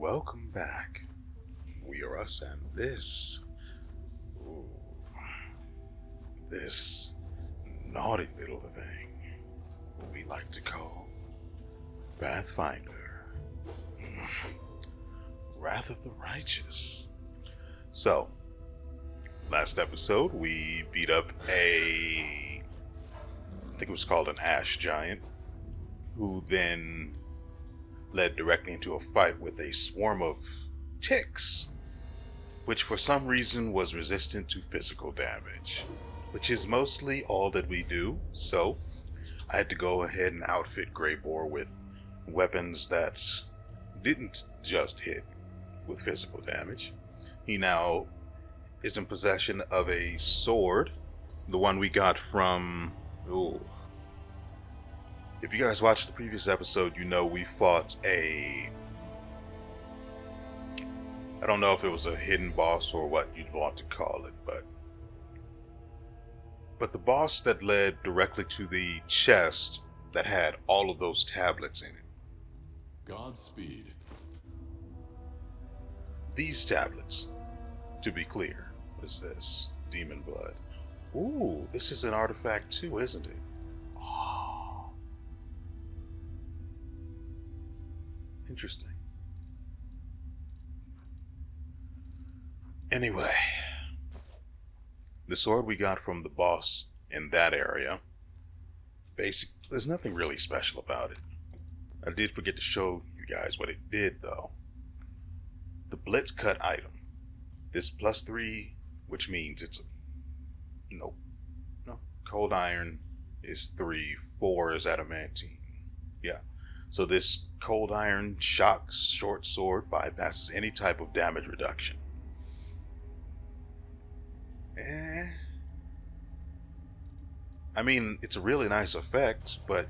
welcome back. WeArEuS, and ooh, this naughty little thing we like to call Pathfinder, Wrath of the Righteous. So, last episode we beat up I think it was called an ash giant, who then led directly into a fight with a swarm of ticks, which for some reason was resistant to physical damage, which is mostly all that we do. So I had to go ahead and outfit Greybor with weapons that didn't just hit with physical damage. He now is in possession of a sword, the one we got from... If you guys watched the previous episode, you know we fought I don't know if it was a hidden boss or what you'd want to call it, but the boss that led directly to the chest that had all of those tablets in it. Godspeed. These tablets, to be clear, is this demon blood. Ooh, this is an artifact too, isn't it? Oh. Interesting. Anyway, the sword we got from the boss in that area, there's nothing really special about it. I did forget to show you guys what it did though. The blitz cut item. This +3, which means it's no. Cold iron is 3, 4 is adamantine. Yeah. So this cold iron shock short sword bypasses any type of damage reduction. I mean, it's a really nice effect, but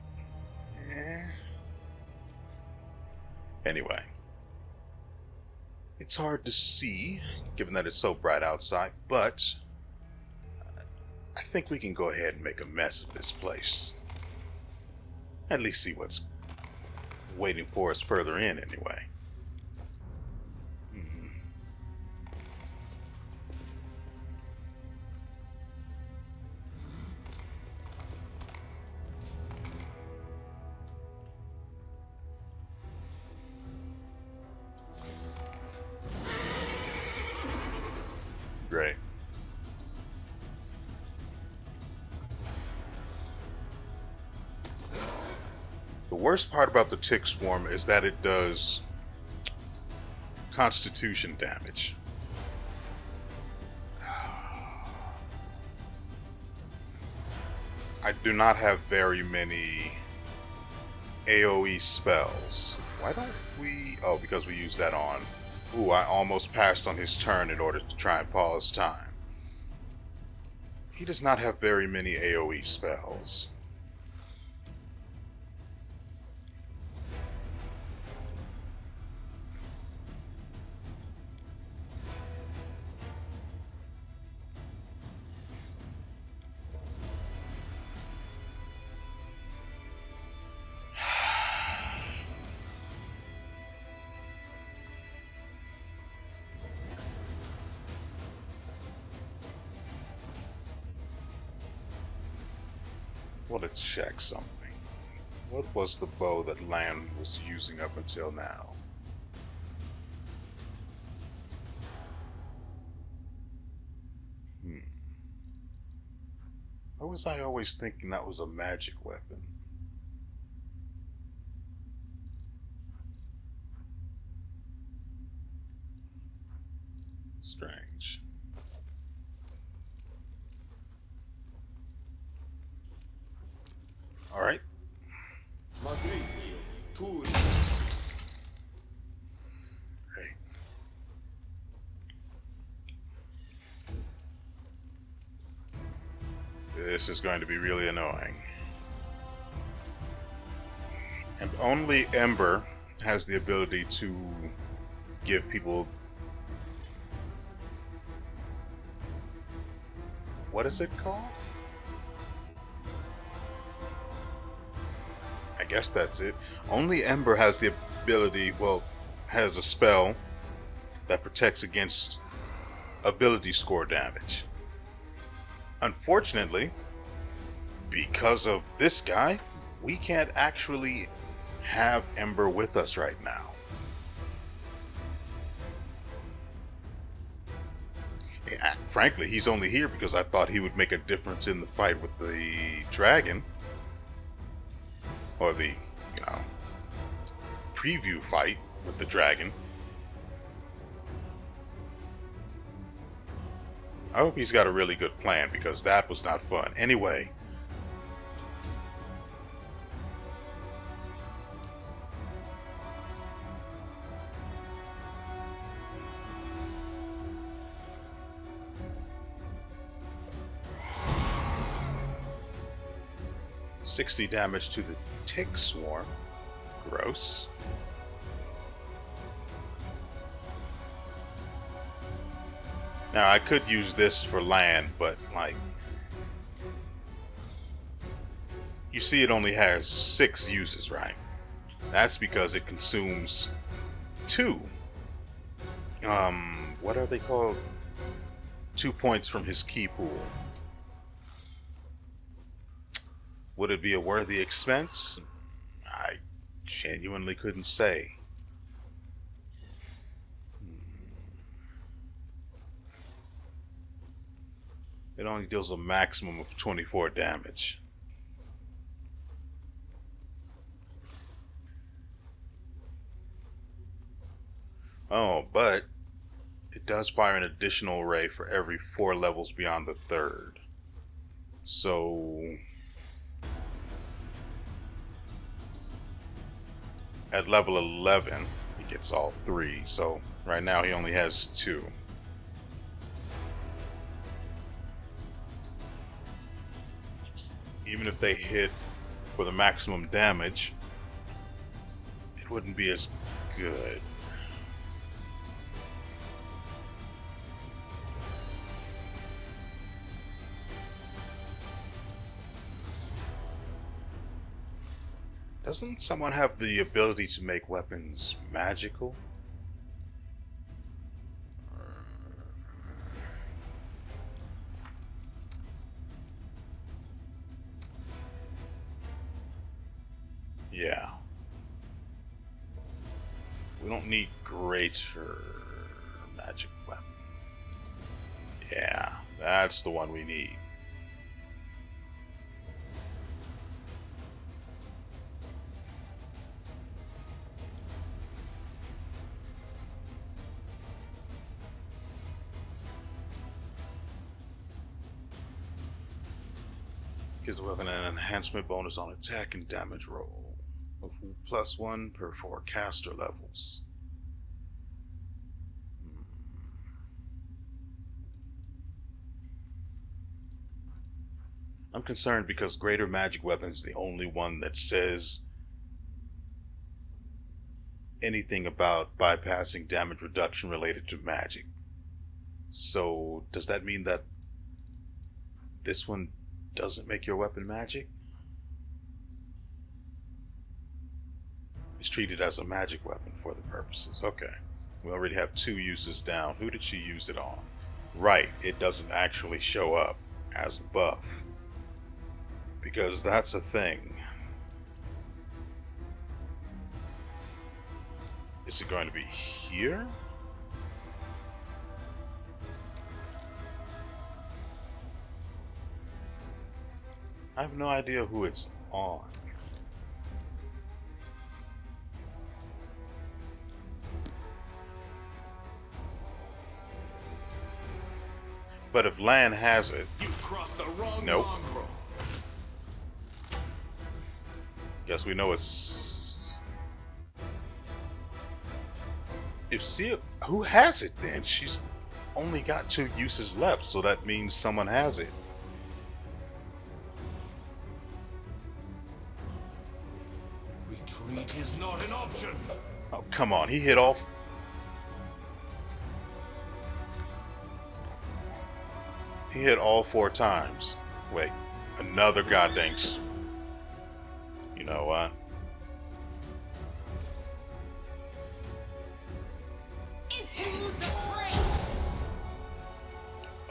Anyway, it's hard to see given that it's so bright outside, but I think we can go ahead and make a mess of this place. At least see what's waiting for us further in anyway. Great. The worst part about the tick swarm is that it does constitution damage. I do not have very many AoE spells. Why don't we... Oh, because we use that on... Ooh, I almost passed on his turn in order to try and pause time. He does not have very many AoE spells. Well, let's check something. What was the bow that Lan was using up until now? Why was I always thinking that was a magic weapon? Strange. All right. Great. This is going to be really annoying. And only Ember has the ability to give people... What is it called? I guess that's it. Only Ember has the ability, well, has a spell that protects against ability score damage. Unfortunately, because of this guy, we can't actually have Ember with us right now. Frankly, he's only here because I thought he would make a difference in the fight with the dragon. Or the, preview fight with the dragon. I hope he's got a really good plan because that was not fun. Anyway. $60 damage to the tick swarm. Gross. Now I could use this for land, but like, you see it only has 6 uses, right? That's because it consumes 2. What are they called? 2 points from his key pool. Would it be a worthy expense? I genuinely couldn't say. It only deals a maximum of 24 damage. Oh, but it does fire an additional ray for every 4 levels beyond the 3rd. So at level 11, he gets all 3. So right now he only has 2. Even if they hit for the maximum damage, it wouldn't be as good. Doesn't someone have the ability to make weapons magical? Yeah. We don't need greater magic weapon. Yeah, that's the one we need. Gives the weapon an enhancement bonus on attack and damage roll of +1 per 4 caster levels. I'm concerned because greater magic weapon is the only one that says anything about bypassing damage reduction related to magic. So does that mean that this one doesn't make your weapon magic? It's treated as a magic weapon for the purposes. Okay. We already have 2 uses down. Who did she use it on? Right, it doesn't actually show up as a buff. Because that's a thing. Is it going to be here? I have no idea who it's on. But if Lan has it, You've crossed the wrong nope. mongrel. Guess we know it's. If Sia, who has it then? She's only got 2 uses left, so that means someone has it. Retreat is not an option. Oh, come on. He hit all. He hit all 4 times. Wait, another goddamn. You know what?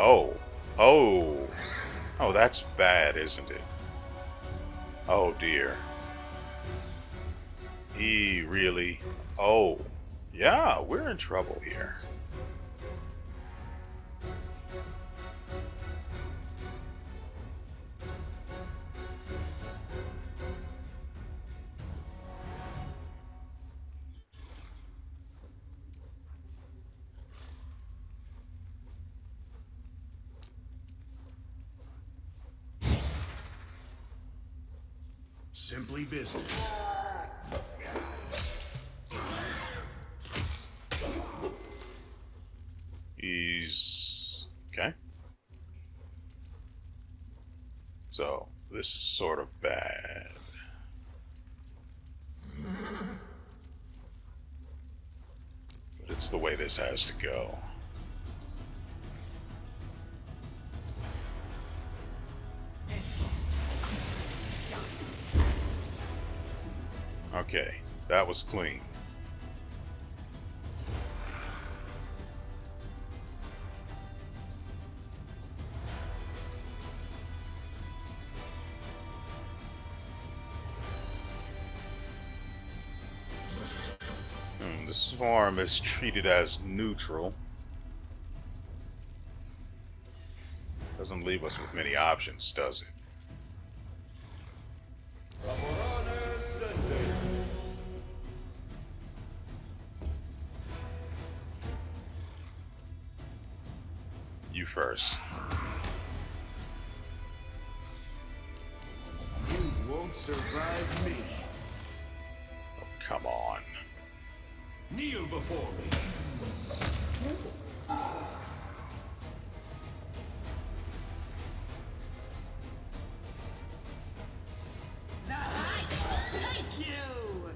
Oh. Oh. Oh, that's bad, isn't it? Oh, dear. He really... Oh. Yeah, we're in trouble here. Simply business. He's... Okay. So, this is sort of bad. But it's the way this has to go. Okay, that was clean. The swarm is treated as neutral. Doesn't leave us with many options, does it? You first. You won't survive me. Oh, come on. Kneel before me. The heights will take you!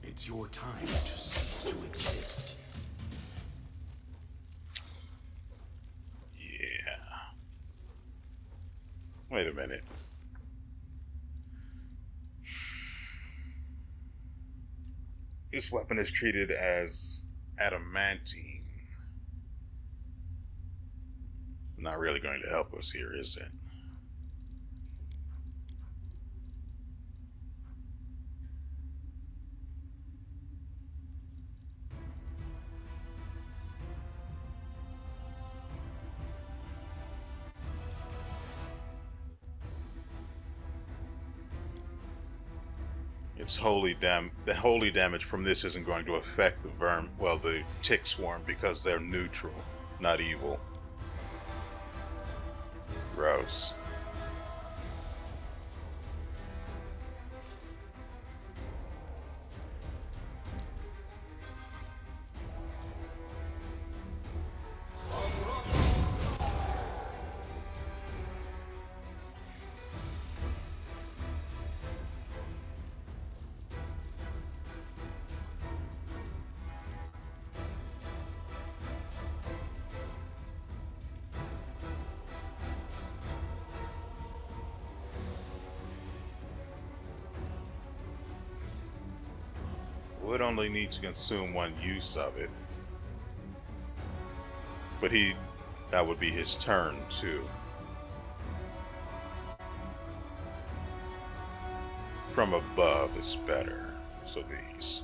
It's your time to cease to exist. Yeah. Wait a minute. This weapon is treated as adamantine. Not really going to help us here, is it? It's the holy damage from this isn't going to affect the tick swarm because they're neutral, not evil. Gross. Would only need to consume one use of it. But that would be his turn too. From above is better. So these.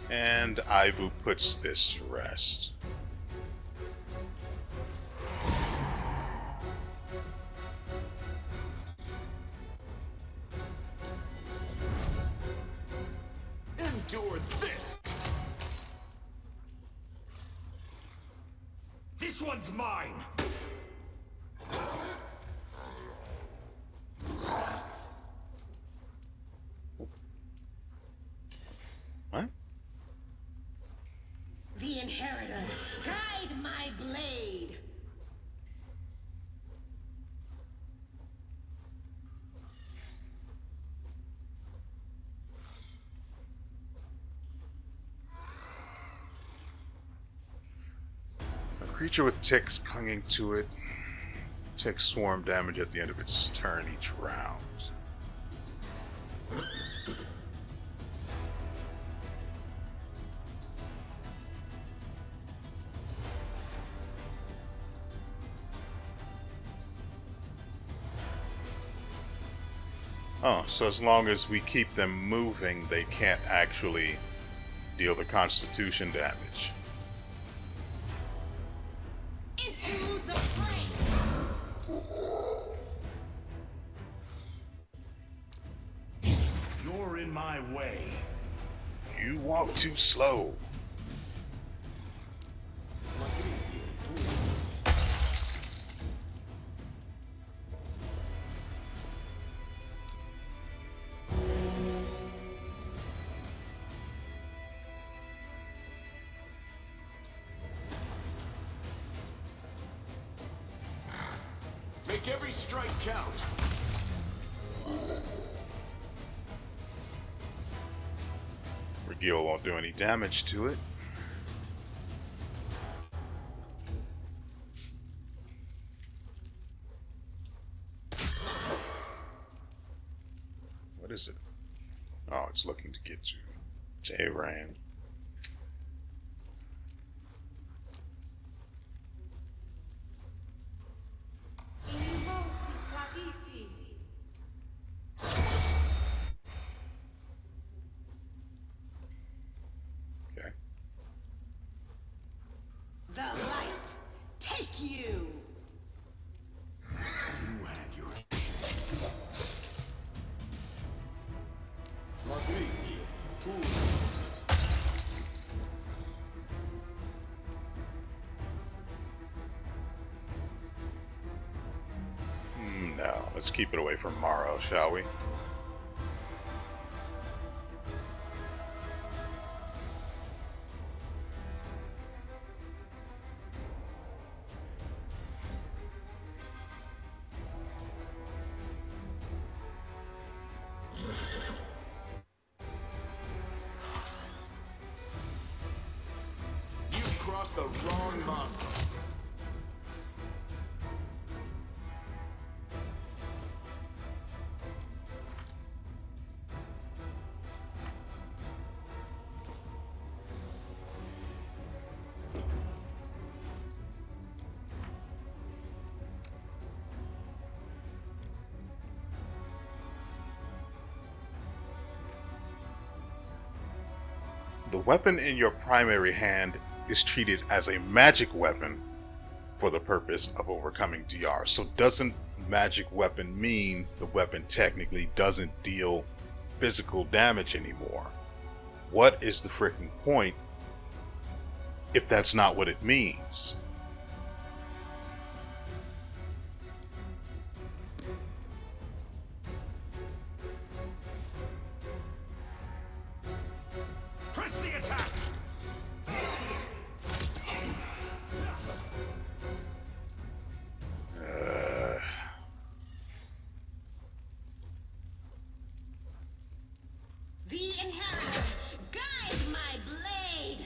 And Ivu puts this to rest. Endure this! This one's mine! What? The Inheritor, guide my blade! Creature with ticks clinging to it. Takes swarm damage at the end of its turn each round. Oh, so as long as we keep them moving, they can't actually deal the constitution damage. Into the fray. You're in my way. You walk too slow. Make every strike count. Regil won't do any damage to it. What is it? Oh, it's looking to get you. J-Ran. Okay. The light. Take you. You had your No, let's keep it away from Morrow, shall we? You've crossed the wrong month. The weapon in your primary hand is treated as a magic weapon for the purpose of overcoming DR. So doesn't magic weapon mean the weapon technically doesn't deal physical damage anymore? What is the freaking point if that's not what it means? Press the attack. The inheritor. Guide my blade.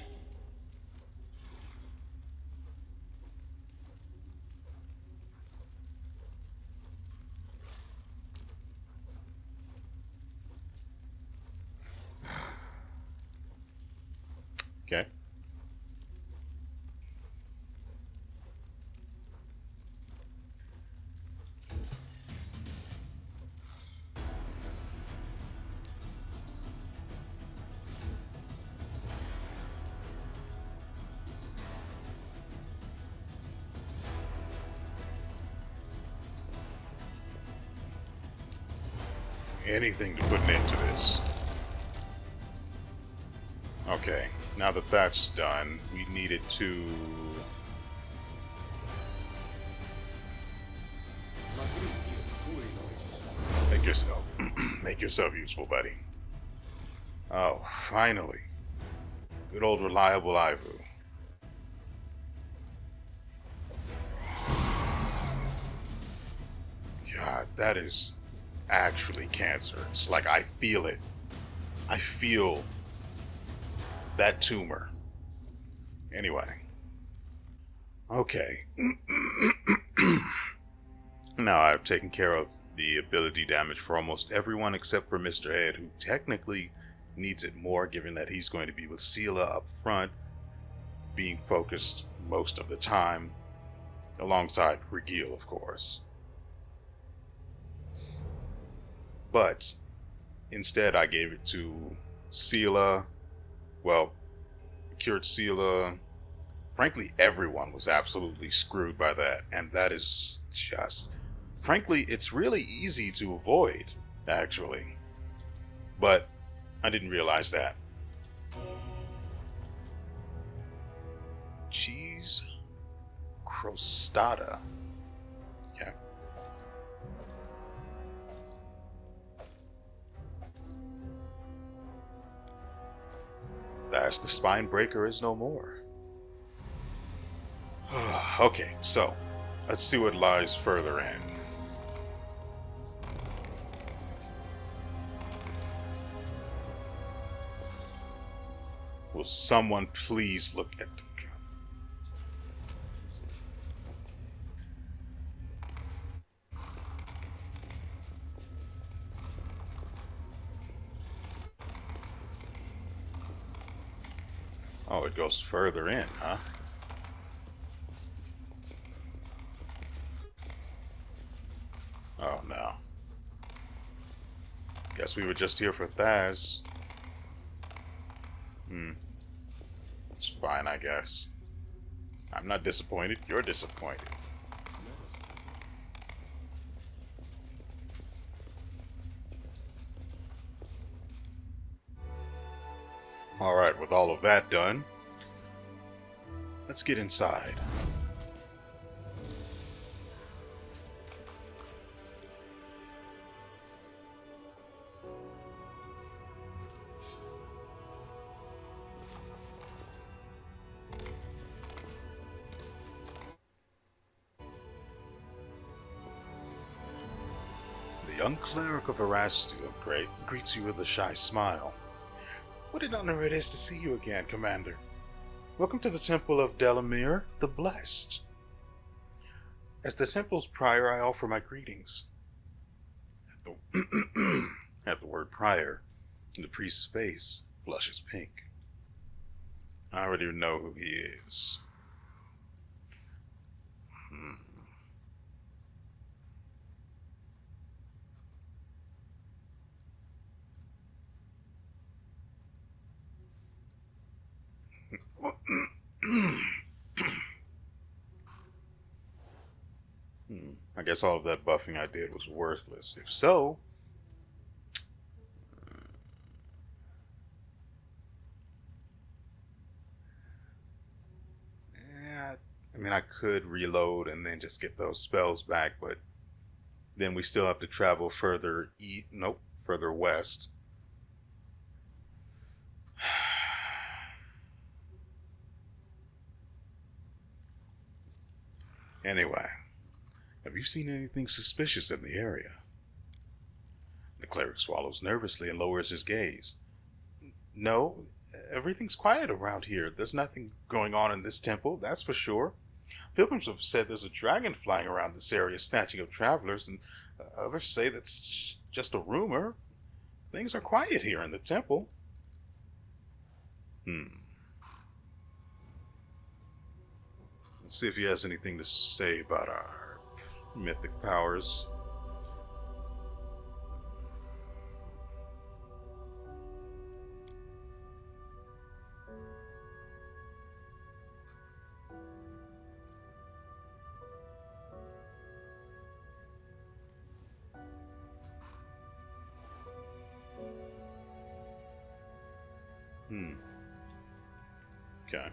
Okay. Anything to put an end to this. Okay, now that that's done, we needed to... Make yourself, make yourself useful, buddy. Oh, finally. Good old reliable Ivu. God, that is actually cancer. It's like I feel it. I feel that tumor. Anyway. Okay. Now I've taken care of the ability damage for almost everyone except for Mr. Head, who technically needs it more given that he's going to be with Sela up front, being focused most of the time, alongside Regil, of course. But instead I gave it to Sela. Well, cured Sela. Frankly, everyone was absolutely screwed by that, and that is just... Frankly, it's really easy to avoid, actually. But I didn't realize that. Cheese crostata. Okay. As the spine breaker is no more. Okay, so let's see what lies further in. Will someone please look at the... Oh, it goes further in, huh? Oh, no. Guess we were just here for Thaz. It's fine, I guess. I'm not disappointed. You're disappointed. Alright, with all of that done, let's get inside. The young cleric of Erasteel greets you with a shy smile. What an honor it is to see you again, Commander. Welcome to the Temple of Delamere the Blessed. As the temple's prior, I offer my greetings. At the word prior, the priest's face flushes pink. I already know who he is. I guess all of that buffing I did was worthless. If so... yeah, I mean, I could reload and then just get those spells back, but then we still have to travel further further west. Anyway, have you seen anything suspicious in the area? The cleric swallows nervously and lowers his gaze. No, everything's quiet around here. There's nothing going on in this temple, that's for sure. Pilgrims have said there's a dragon flying around this area snatching up travelers, and others say that's just a rumor. Things are quiet here in the temple. Let's see if he has anything to say about our mythic powers. Okay.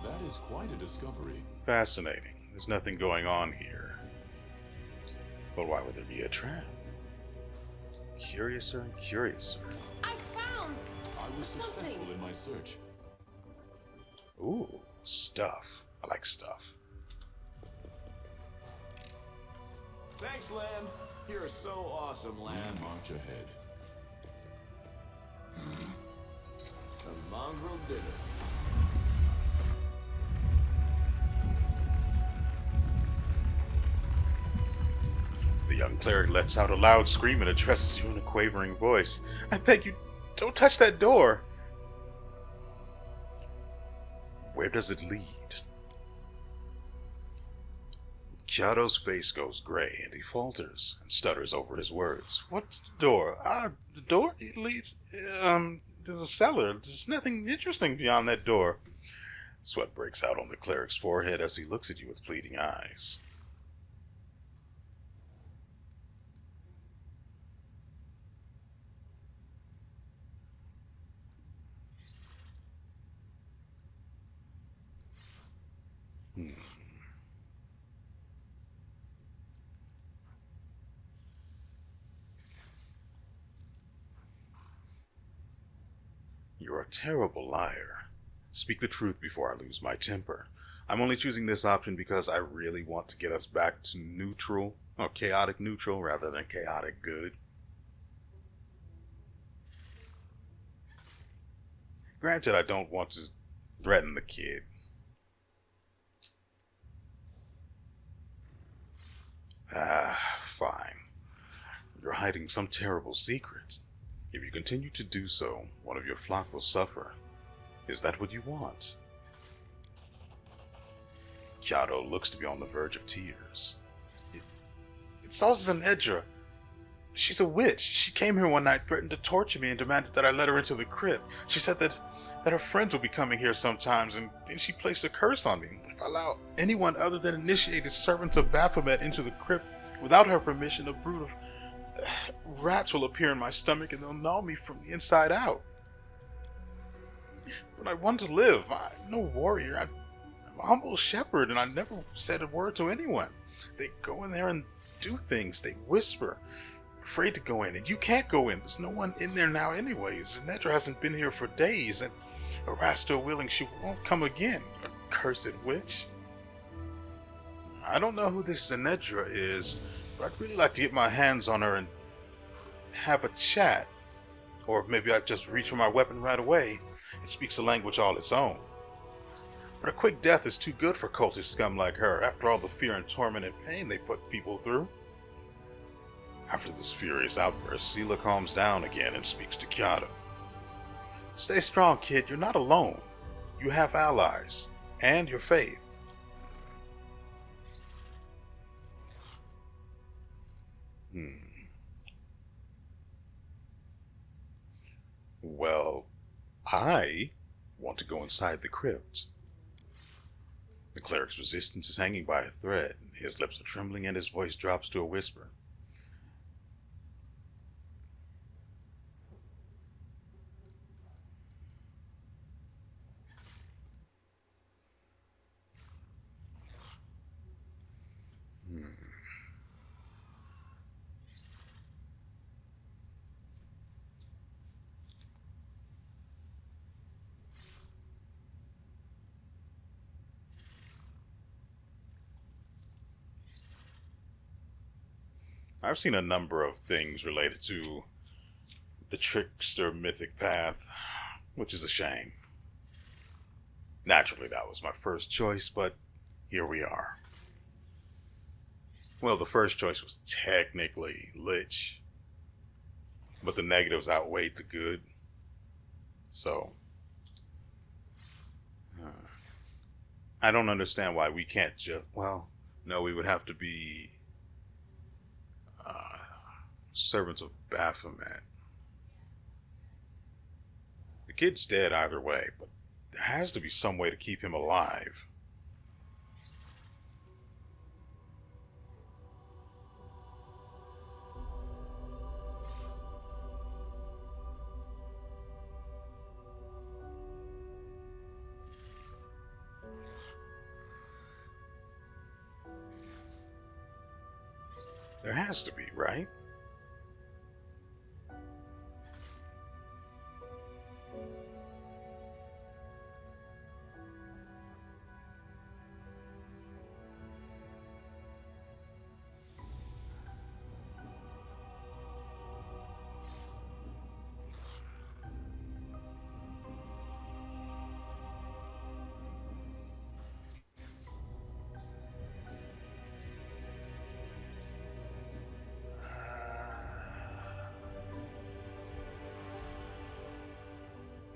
That is quite a discovery. Fascinating. There's nothing going on here. But why would there be a trap? Curiouser and curiouser. I found I was something. successful in my search. Ooh, stuff. I like stuff. Thanks, Lan. You're so awesome, Lan. We march ahead. The mongrel did it. The young cleric lets out a loud scream and addresses you in a quavering voice. I beg you, don't touch that door. Where does it lead? Kiado's face goes gray and he falters and stutters over his words. What door? The door? It leads, to the cellar. There's nothing interesting beyond that door. Sweat breaks out on the cleric's forehead as he looks at you with pleading eyes. You're a terrible liar. Speak the truth before I lose my temper. I'm only choosing this option because I really want to get us back to neutral, or chaotic neutral, rather than chaotic good. Granted, I don't want to threaten the kid. Fine. You're hiding some terrible secret. If you continue to do so, one of your flock will suffer. Is that what you want? Kiado looks to be on the verge of tears. It's also Zanedra. She's a witch. She came here one night, threatened to torture me, and demanded that I let her into the crypt. She said that her friends will be coming here sometimes, and then she placed a curse on me. If I allow anyone other than initiated servants of Baphomet into the crypt without her permission, a brood of rats will appear in my stomach and they'll gnaw me from the inside out. But I want to live. I'm no warrior. I'm a humble shepherd, and I never said a word to anyone. They go in there and do things. They whisper. I'm afraid to go in, and you can't go in. There's no one in there now anyways. Zanedra hasn't been here for days, and Erasta willing she won't come again. A cursed witch. I don't know who this Zanedra is, but I'd really like to get my hands on her and have a chat. Or maybe I'd just reach for my weapon right away. It speaks a language all its own. But a quick death is too good for cultist scum like her, after all the fear and torment and pain they put people through. After this furious outburst, Sela calms down again and speaks to Kiado. Stay strong, kid. You're not alone. You have allies. And your faith. Well, I want to go inside the crypt. The cleric's resistance is hanging by a thread. His lips are trembling and his voice drops to a whisper. I've seen a number of things related to the Trickster Mythic Path, which is a shame. Naturally, that was my first choice, but here we are. Well, the first choice was technically Lich, but the negatives outweighed the good. So, I don't understand why we can't just, well, no, we would have to be servants of Baphomet. The kid's dead either way, but there has to be some way to keep him alive. There has to be, right?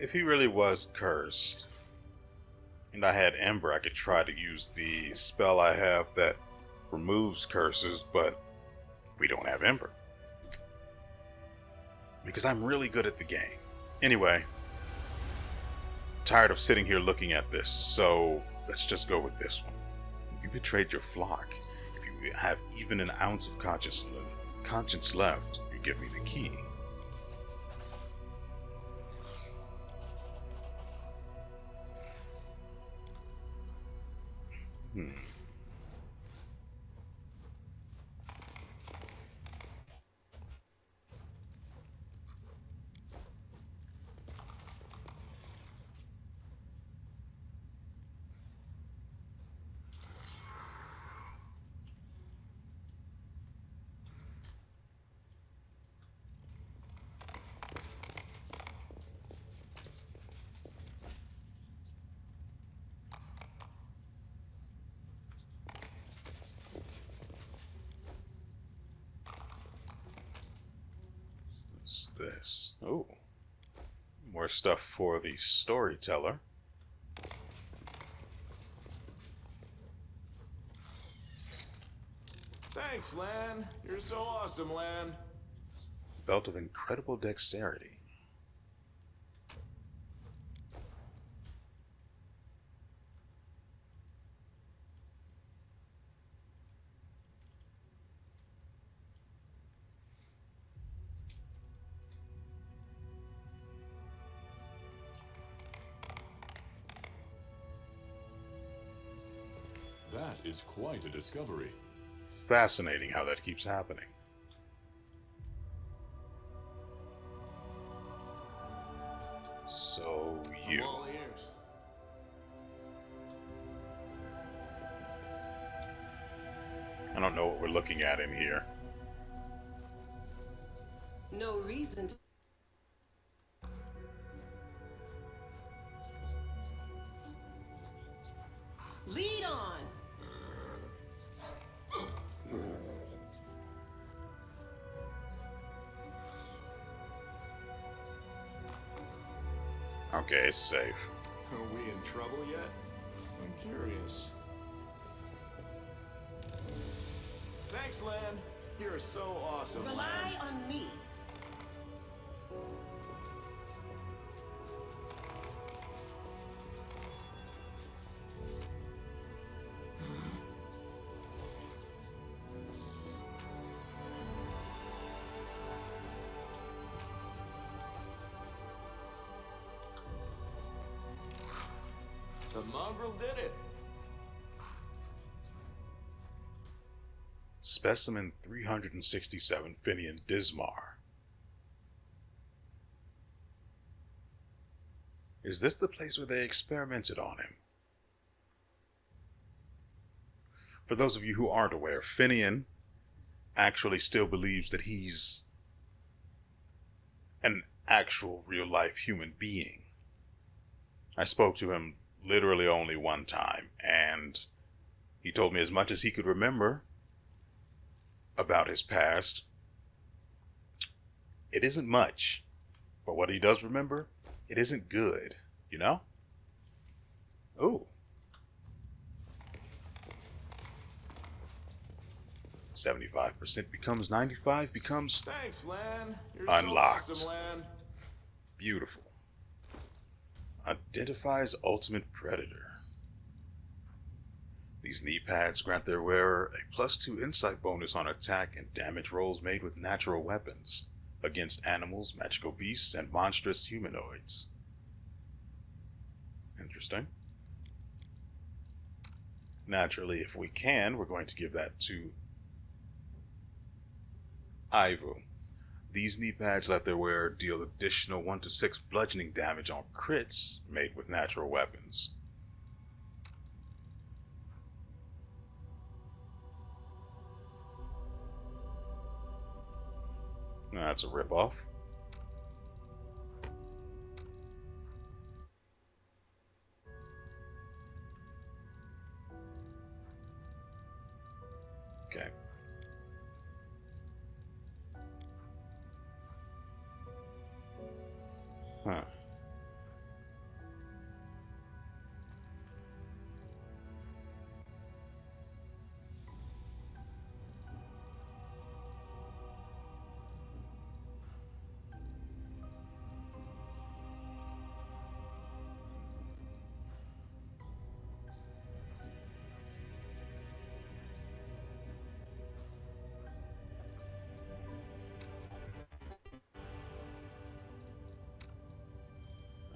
if he really was cursed, and I had Ember, I could try to use the spell I have that removes curses, but we don't have Ember. Because I'm really good at the game. Anyway, tired of sitting here looking at this, so let's just go with this one. You betrayed your flock. If you have even an ounce of conscience left, you give me the key. What's this? Oh, more stuff for the storyteller. Thanks, Lan. You're so awesome, Lan. Belt of incredible dexterity. That is quite a discovery. Fascinating how that keeps happening. So I'm you. all ears. I don't know what we're looking at in here. No reason to. Lead on! Okay, it's safe. Are we in trouble yet? I'm curious. Thanks, Lan. You're so awesome, Rely Lan. on me. The mongrel did it. Specimen 367, Finian Dismar. Is this the place where they experimented on him? For those of you who aren't aware, Finian actually still believes that he's an actual real-life human being. I spoke to him literally only one time, and he told me as much as he could remember about his past. It isn't much, but what he does remember, it isn't good, you know? Ooh. 75% becomes 95, becomes Thanks, Lan. You're Unlocked. so awesome, Lan. beautiful. Identifies ultimate predator. These knee pads grant their wearer a +2 insight bonus on attack and damage rolls made with natural weapons against animals, magical beasts, and monstrous humanoids. Interesting. Naturally, if we can, we're going to give that to Ivo. These knee pads let their wearer deal additional 1 to 6 bludgeoning damage on crits made with natural weapons. That's a ripoff. Okay. Huh.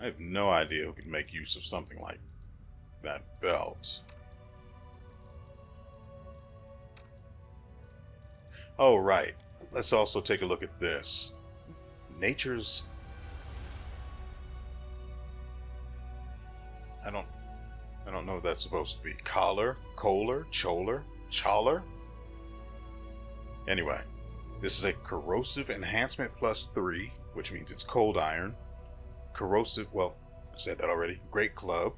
have no idea who could make use of something like that belt. Oh, right. Let's also take a look at this. Nature's... I don't know what that's supposed to be. Collar? Kohler? Choler? Chaler? Anyway, this is a corrosive enhancement +3, which means it's cold iron. Corrosive, well, I said that already. Great club.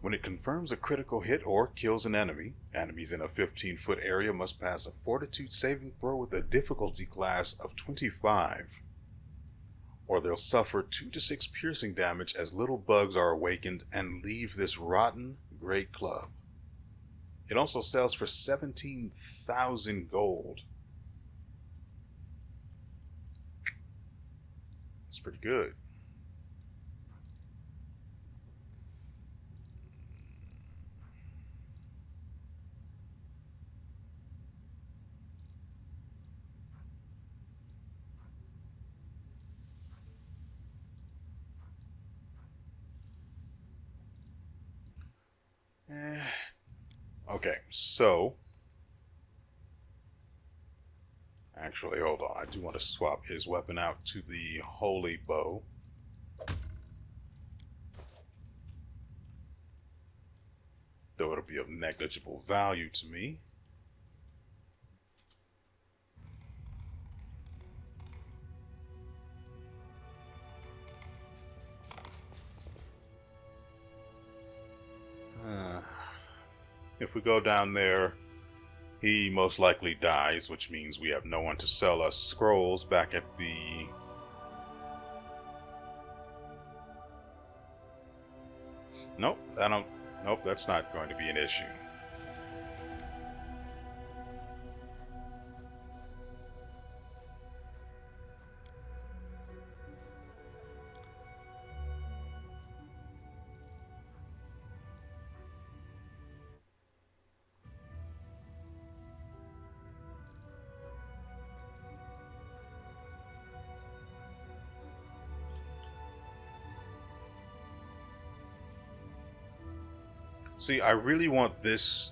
When it confirms a critical hit or kills an enemy, enemies in a 15-foot area must pass a fortitude saving throw with a difficulty class of 25. Or they'll suffer 2 to 6 piercing damage as little bugs are awakened and leave this rotten great club. It also sells for 17,000 gold. It's pretty good. Okay, so actually, hold on. I do want to swap his weapon out to the holy bow. Though it'll be of negligible value to me. If we go down there, he most likely dies, which means we have no one to sell us scrolls back at the... Nope, nope, that's not going to be an issue. See, I really want this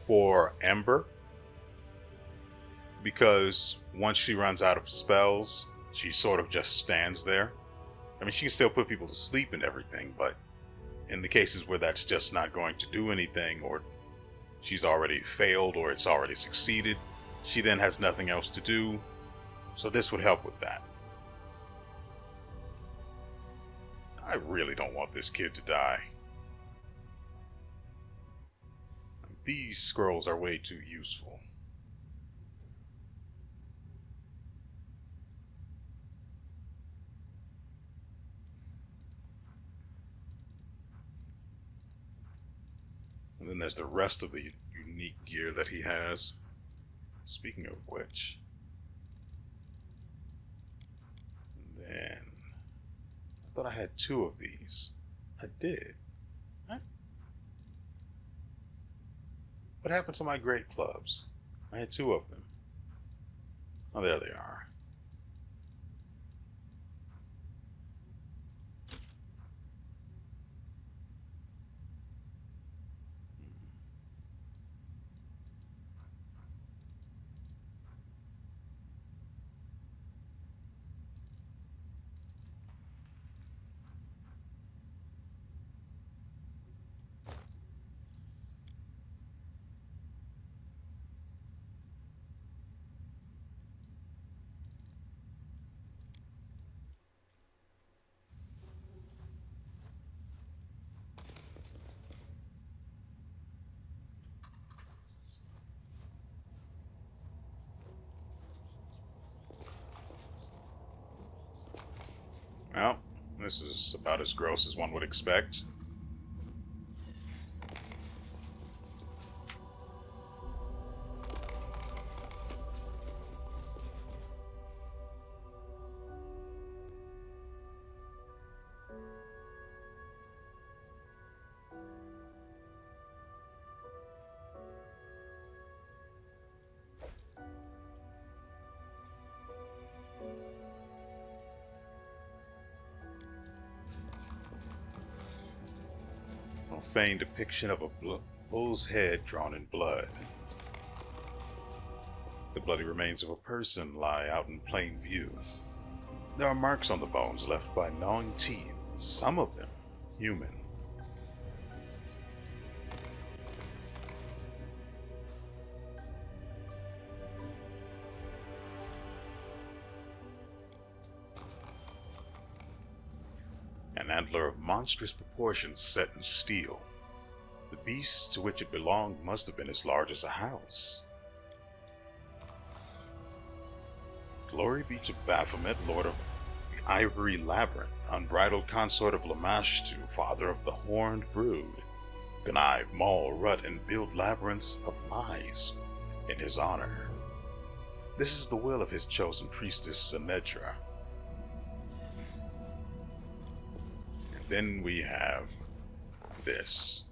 for Ember, because once she runs out of spells, she sort of just stands there. I mean, she can still put people to sleep and everything, but in the cases where that's just not going to do anything, or she's already failed, or it's already succeeded, she then has nothing else to do. So this would help with that. I really don't want this kid to die. These scrolls are way too useful. And then there's the rest of the unique gear that he has. Speaking of which, then I thought I had 2 of these. I did. What happened to my great clubs? I had 2 of them. Oh, there they are. Well, this is about as gross as one would expect. profane depiction of a bull's head drawn in blood. The bloody remains of a person lie out in plain view. There are marks on the bones left by gnawing teeth, some of them human. An antler of monstrous proportions set in steel. The beast to which it belonged must have been as large as a house. Glory be to Baphomet, Lord of the Ivory Labyrinth, unbridled consort of Lamashtu, father of the Horned Brood, connive, maul, rut, and build labyrinths of lies in his honor. This is the will of his chosen priestess, Sinedra. And then we have this.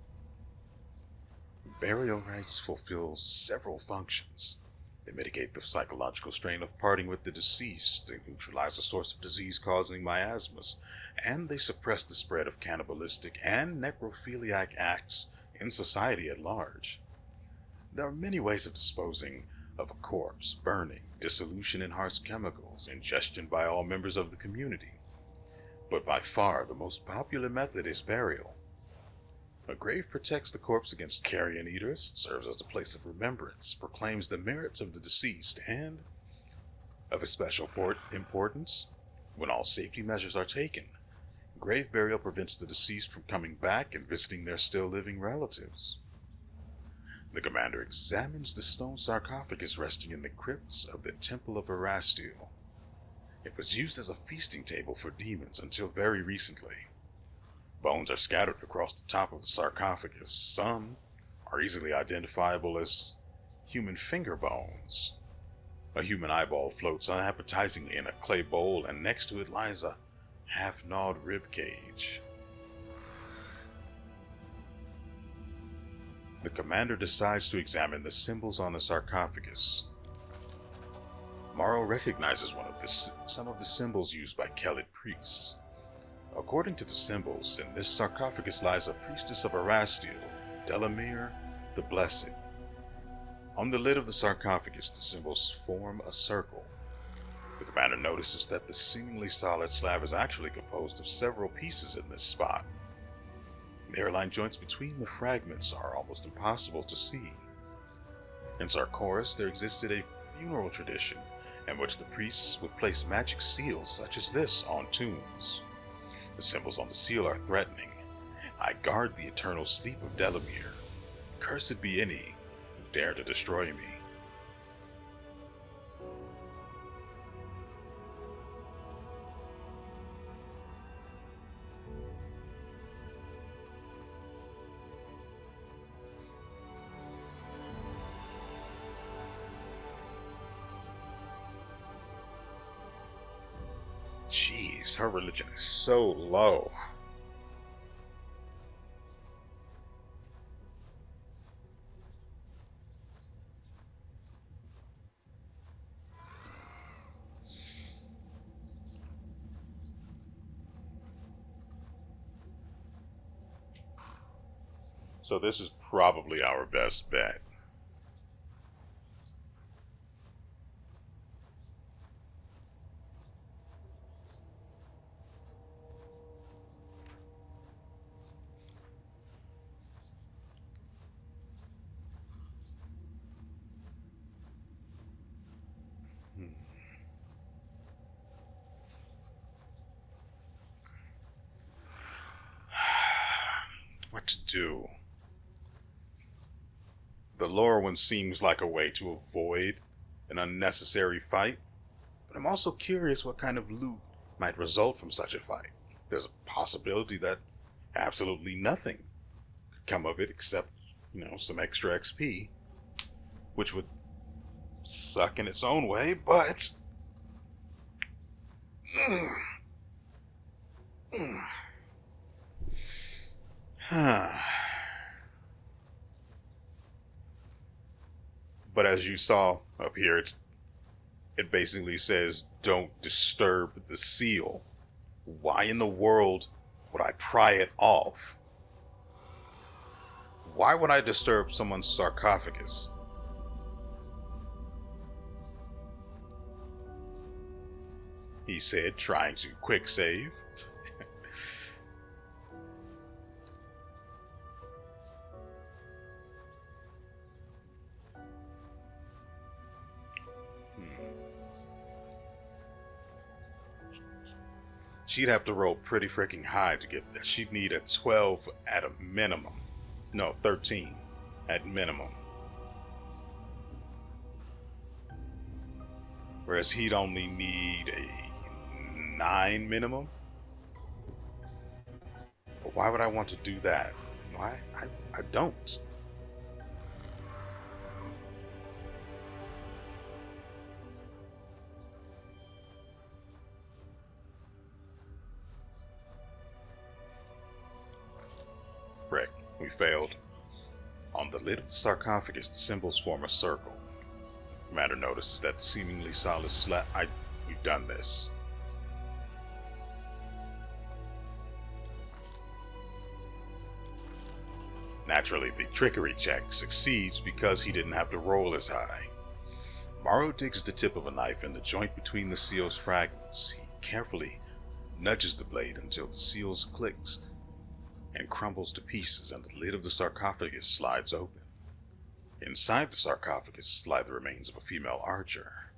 Burial rites fulfill several functions. They mitigate the psychological strain of parting with the deceased, they neutralize the source of disease-causing miasmas, and they suppress the spread of cannibalistic and necrophiliac acts in society at large. There are many ways of disposing of a corpse: burning, dissolution in harsh chemicals, ingestion by all members of the community. But by far the most popular method is burial. A grave protects the corpse against carrion eaters, serves as a place of remembrance, proclaims the merits of the deceased, and, of especial importance, when all safety measures are taken, grave burial prevents the deceased from coming back and visiting their still living relatives. The commander examines the stone sarcophagus resting in the crypts of the Temple of WeArEuS. It was used as a feasting table for demons until very recently. Bones are scattered across the top of the sarcophagus. Some are easily identifiable as human finger bones. A human eyeball floats unappetizingly in a clay bowl, and next to it lies a half-gnawed rib cage. The commander decides to examine the symbols on the sarcophagus. Morrow recognizes some of the symbols used by Kelid priests. According to the symbols, in this sarcophagus lies a priestess of WeArEuS, Delamere the Blessed. On the lid of the sarcophagus, the symbols form a circle. The commander notices that the seemingly solid slab is actually composed of several pieces in this spot. The hairline joints between the fragments are almost impossible to see. In Sarkoris, there existed a funeral tradition in which the priests would place magic seals such as this on tombs. The symbols on the seal are threatening. I guard the eternal sleep of Delamere. Cursed be any who dare to destroy me. Jeez, her religion is so low. So this is probably our best bet. What to do? The lower one seems like a way to avoid an unnecessary fight, but I'm also curious what kind of loot might result from such a fight. There's a possibility that absolutely nothing could come of it except, some extra XP, which would suck in its own way, but But as you saw up here, it basically says, don't disturb the seal. Why in the world would I pry it off? Why would I disturb someone's sarcophagus? He said, trying to quick save. She'd have to roll pretty freaking high to get there. She'd need a 12 at a minimum. No, 13 at minimum. Whereas he'd only need a 9 minimum. But why would I want to do that? Why? I don't. Frick, we failed. On the lid of the sarcophagus, the symbols form a circle. Commander notices that the seemingly solid slab. We've done this. Naturally, the trickery check succeeds because he didn't have to roll as high. Morrow digs the tip of a knife in the joint between the seal's fragments. He carefully nudges the blade until the seal clicks and crumbles to pieces, and the lid of the sarcophagus slides open. Inside the sarcophagus lie the remains of a female archer.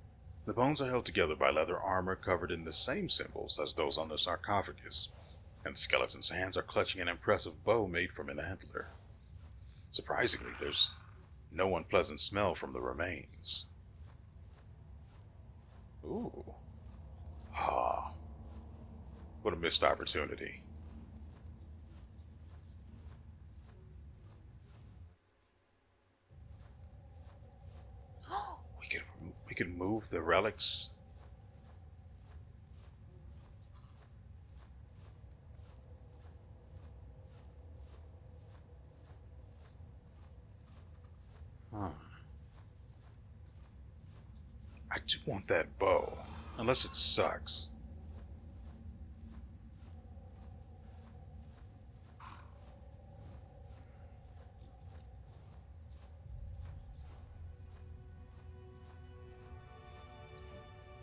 The bones are held together by leather armor covered in the same symbols as those on the sarcophagus, and the skeleton's hands are clutching an impressive bow made from an antler. Surprisingly, there's no unpleasant smell from the remains. Ooh. Ah. What a missed opportunity. We could move the relics. Huh. I do want that bow, unless it sucks.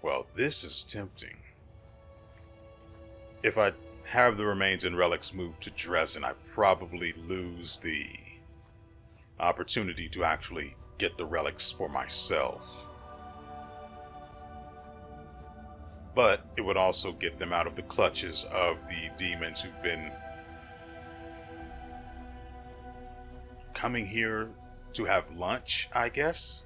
Well, this is tempting. If I have the remains and relics moved to Dresden, I probably lose the opportunity to actually get the relics for myself. But it would also get them out of the clutches of the demons who've been coming here to have lunch, I guess.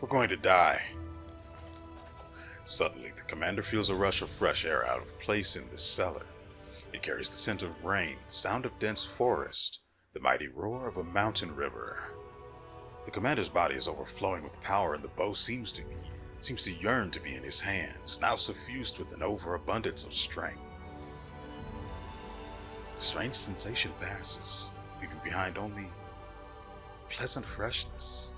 We're going to die. Suddenly, the commander feels a rush of fresh air out of place in this cellar. It carries the scent of rain, the sound of dense forest, the mighty roar of a mountain river. The commander's body is overflowing with power, and the bow seems to yearn to be in his hands, now suffused with an overabundance of strength. The strange sensation passes, leaving behind only pleasant freshness.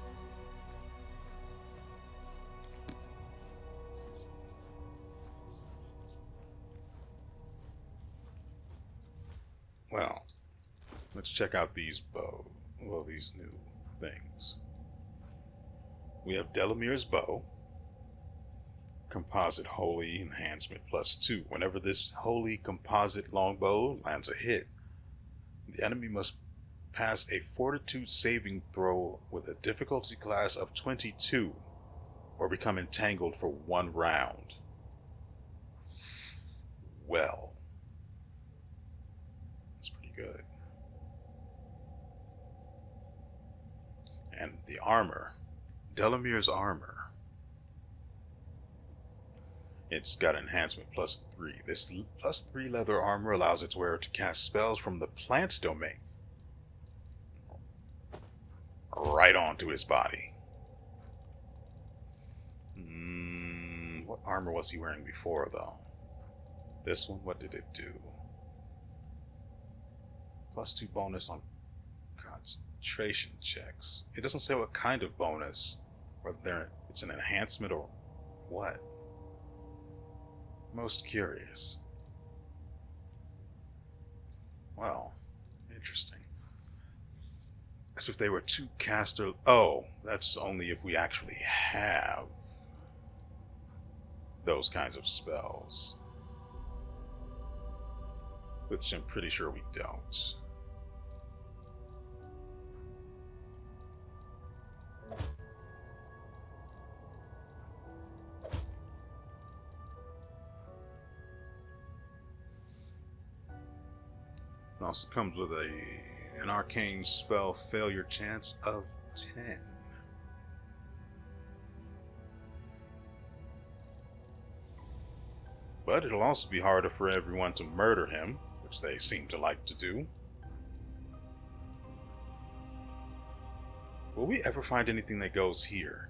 Well, let's check out these these new things. We have Delamere's bow. Composite Holy Enhancement +2. Whenever this Holy Composite Longbow lands a hit, the enemy must pass a Fortitude saving throw with a difficulty class of 22, or become entangled for 1 round. Well, good. And the armor, Delamere's armor. It's got enhancement +3. This +3 leather armor allows its wearer to cast spells from the plant's domain right onto his body. What armor was he wearing before, though? This one, what did it do? +2 bonus on concentration checks. It doesn't say what kind of bonus, whether it's an enhancement or what. Most curious. Well, interesting. As if they were two caster. Oh, that's only if we actually have those kinds of spells. Which I'm pretty sure we don't. It also comes with an arcane spell failure chance of 10. But it'll also be harder for everyone to murder him, which they seem to like to do. Will we ever find anything that goes here?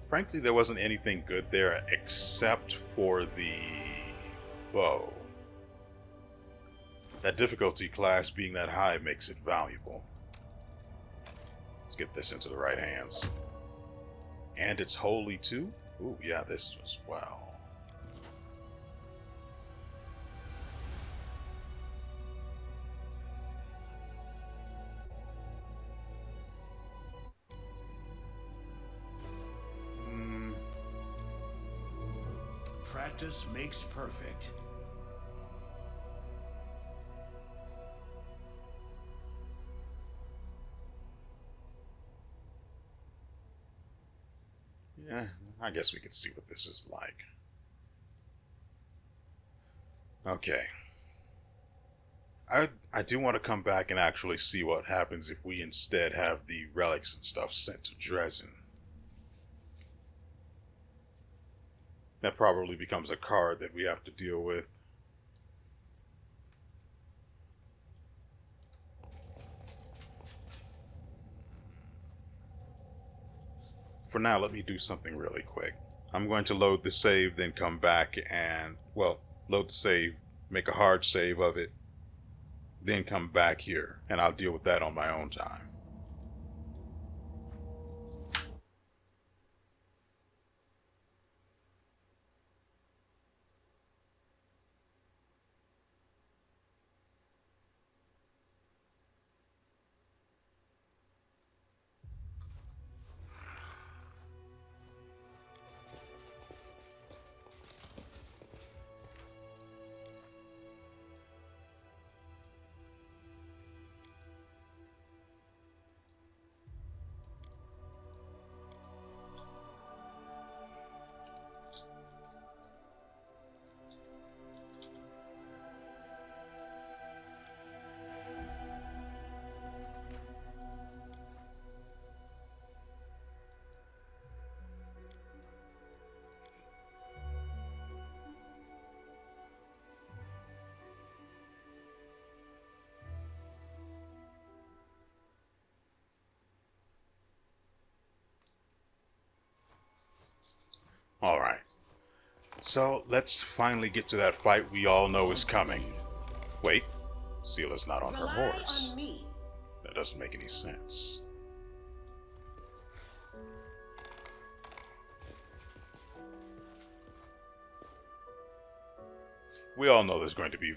Frankly, there wasn't anything good there except for the bow. That difficulty class being that high makes it valuable. Let's get this into the right hands. And it's holy too? Ooh, yeah, this as well. Practice makes perfect. Yeah, I guess we can see what this is like. Okay. I do want to come back and actually see what happens if we instead have the relics and stuff sent to Dresden. That probably becomes a card that we have to deal with. For now, let me do something really quick. I'm going to load the save, then come back and, well, load the save, make a hard save of it, then come back here, and I'll deal with that on my own time. Alright, so let's finally get to that fight we all know is coming. Wait, Sela's not on her Rely horse. on me. That doesn't make any sense. We all know there's going to be...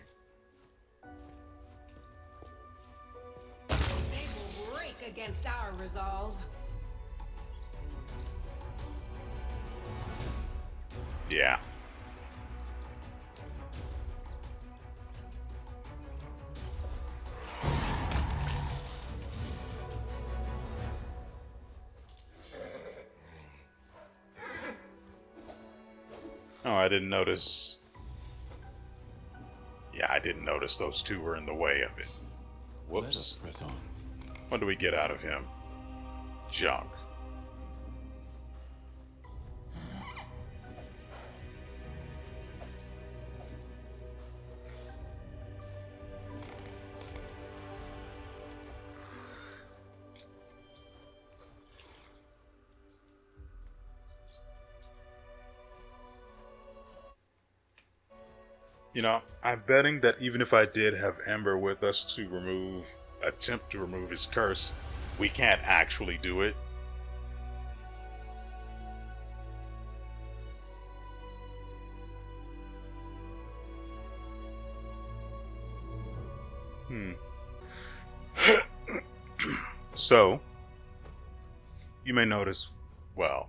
They will break against our resolve. Yeah. Oh, I didn't notice. Yeah, I didn't notice those two were in the way of it. Let us Whoops. press on. What do we get out of him? Junk. You know, I'm betting that even if I did have Ember with us to attempt to remove his curse, we can't actually do it. So, you may notice, well,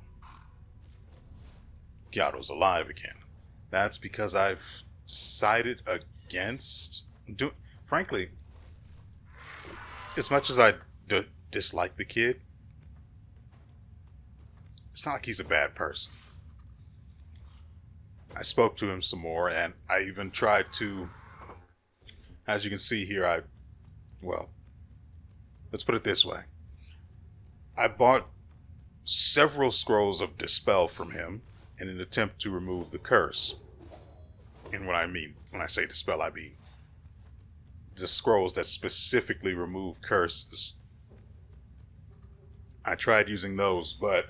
Gyato's alive again. That's because I've decided against frankly, as much as I dislike the kid, it's not like he's a bad person. I spoke to him some more, and I even tried to, as you can see here, well, let's put it this way. I bought several scrolls of Dispel from him in an attempt to remove the curse. And when I say Dispel, I mean the scrolls that specifically remove curses. I tried using those, but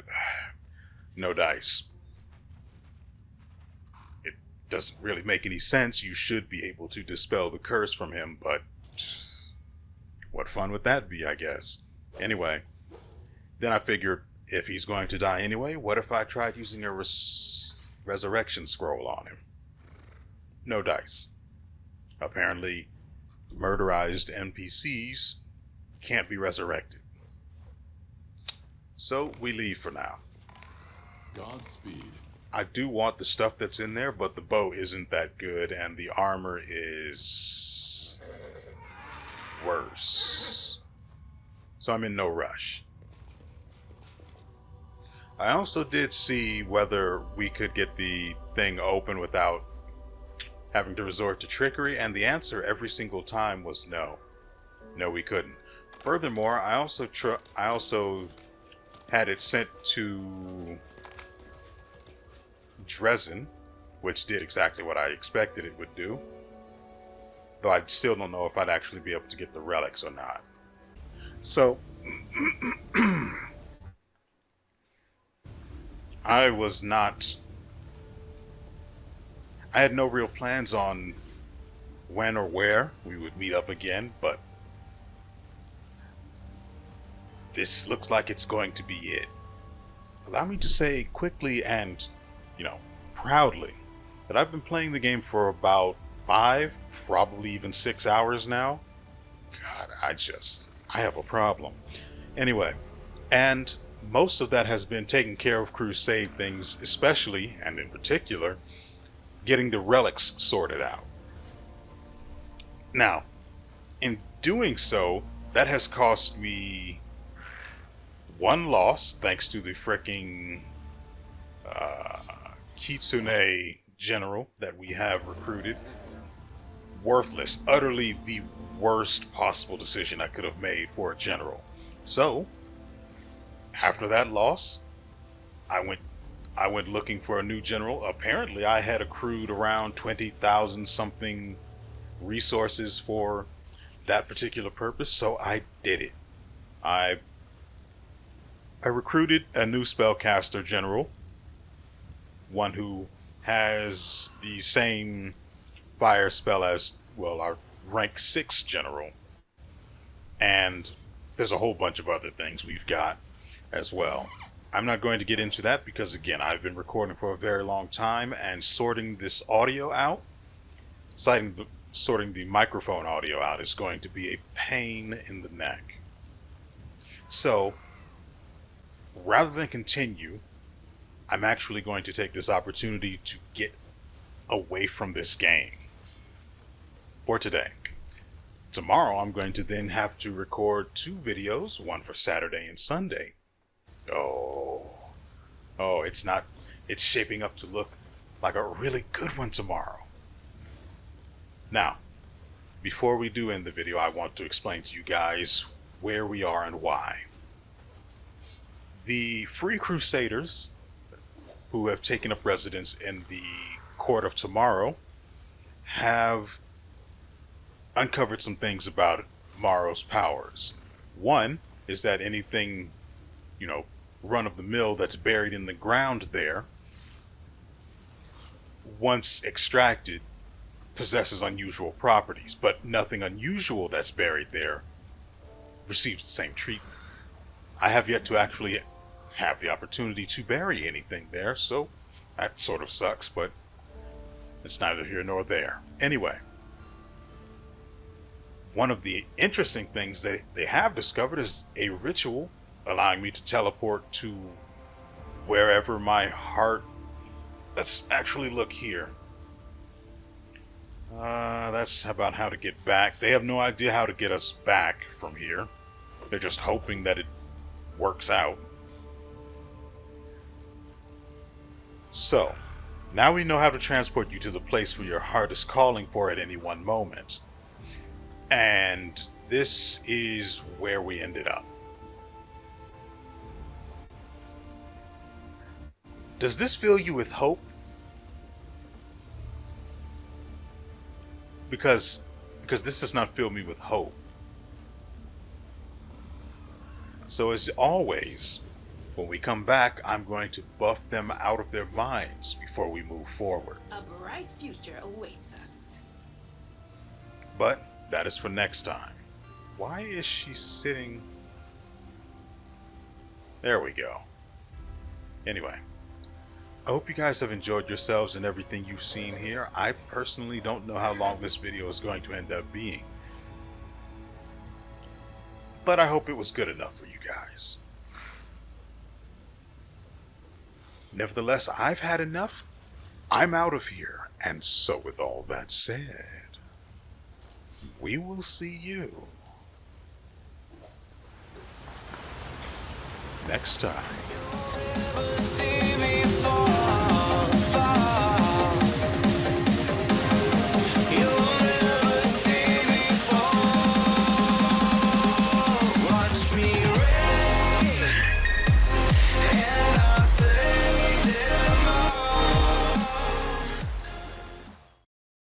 no dice. It doesn't really make any sense. You should be able to dispel the curse from him, but what fun would that be, I guess? Anyway, then I figured, if he's going to die anyway, what if I tried using a resurrection scroll on him? No dice. Apparently, murderized NPCs can't be resurrected. So, we leave for now. Godspeed. I do want the stuff that's in there, but the bow isn't that good, and the armor is worse. So I'm in no rush. I also did see whether we could get the thing open without having to resort to trickery, and the answer every single time was no. No, we couldn't. Furthermore, I also had it sent to Dresden, which did exactly what I expected it would do. Though I still don't know if I'd actually be able to get the relics or not. So, I had no real plans on when or where we would meet up again, but this looks like it's going to be it. Allow me to say quickly and, proudly, that I've been playing the game for about 5, probably even 6 hours now. God, I have a problem. Anyway, and most of that has been taking care of crusade things, especially, and in particular, getting the relics sorted out. Now, in doing so, that has cost me 1 loss, thanks to the fricking Kitsune general that we have recruited. Worthless. Utterly the worst possible decision I could have made for a general. So, after that loss, I went looking for a new general. Apparently, I had accrued around 20,000 something resources for that particular purpose, so I did it. I recruited a new spellcaster general, one who has the same fire spell as, well, our rank 6 general. And there's a whole bunch of other things we've got as well. I'm not going to get into that because, again, I've been recording for a very long time, and sorting this audio out, sorting the microphone audio out is going to be a pain in the neck. So, rather than continue, I'm actually going to take this opportunity to get away from this game for today. Tomorrow, I'm going to then have to record 2 videos, one for Saturday and Sunday. It's shaping up to look like a really good one tomorrow. Now, before we do end the video, I want to explain to you guys where we are and why. The Free Crusaders, who have taken up residence in the Court of Tomorrow, have uncovered some things about Morrow's powers. One is that anything, run-of-the-mill that's buried in the ground there, once extracted, possesses unusual properties, but nothing unusual that's buried there receives the same treatment. I have yet to actually have the opportunity to bury anything there, so that sort of sucks, but it's neither here nor there. Anyway, one of the interesting things that they have discovered is a ritual allowing me to teleport to wherever my heart... Let's actually look here. That's about how to get back. They have no idea how to get us back from here. They're just hoping that it works out. So, now we know how to transport you to the place where your heart is calling for at any one moment. And this is where we ended up. Does this fill you with hope? Because this does not fill me with hope. So as always, when we come back, I'm going to buff them out of their minds before we move forward. A bright future awaits us. But that is for next time. Why is she sitting? There we go. Anyway, I hope you guys have enjoyed yourselves and everything you've seen here. I personally don't know how long this video is going to end up being, but I hope it was good enough for you guys. Nevertheless, I've had enough. I'm out of here. And so with all that said, we will see you next time.